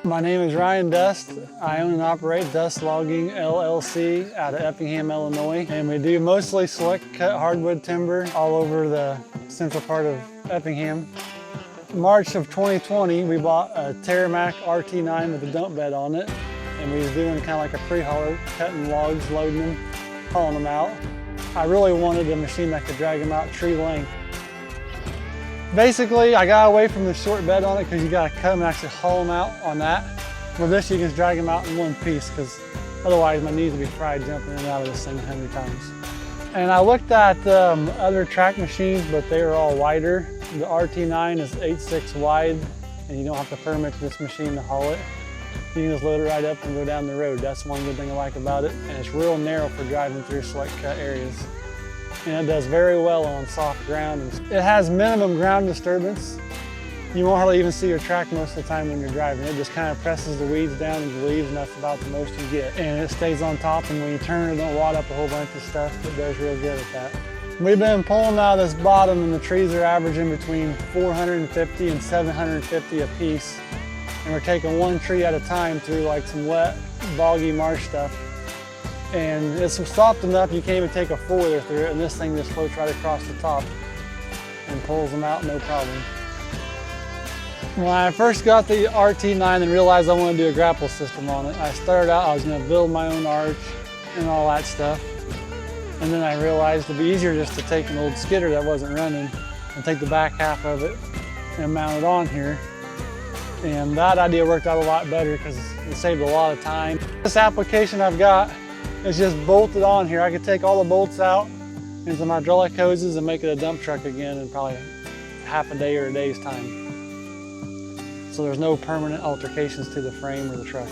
My name is Ryan Dust. I own and operate Dust Logging LLC out of Effingham, Illinois. And we do mostly select cut hardwood timber all over the central part of Effingham. March of 2020, we bought a Terramac RT9 with a dump bed on it. And we was doing kind of like a pre-hauler, cutting logs, loading them, hauling them out. I really wanted a machine that could drag them out tree length. Basically, I got away from the short bed on it because you got to cut them and actually haul them out on that. With this, you can just drag them out in one piece because otherwise my knees would be fried jumping in and out of this thing 100 times. And I looked at other track machines, but they were all wider. The RT9 is 8.6 wide, and you don't have to permit this machine to haul it. You can just load it right up and go down the road. That's one good thing I like about it. And it's real narrow for driving through select cut areas. And it does very well on soft ground. It has minimum ground disturbance. You won't hardly even see your track most of the time when you're driving. It just kind of presses the weeds down and the leaves, and that's about the most you get. And it stays on top, and when you turn it, don't wad up a whole bunch of stuff. It does real good at that. We've been pulling out this bottom, and the trees are averaging between 450 and 750 a piece. And we're taking one tree at a time through like some wet, boggy marsh stuff. And it's soft enough you can't even take a four-wheeler through it, and this thing just floats right across the top and pulls them out no problem. When I first got the RT9 and realized I wanted to do a grapple system on it, I started out, I was going to build my own arch and all that stuff. And then I realized it'd be easier just to take an old skidder that wasn't running and take the back half of it and mount it on here. And that idea worked out a lot better because it saved a lot of time. This application I've got is just bolted on here. I could take all the bolts out into my hydraulic hoses and make it a dump truck again in probably half a day or a day's time. So there's no permanent altercations to the frame or the truck.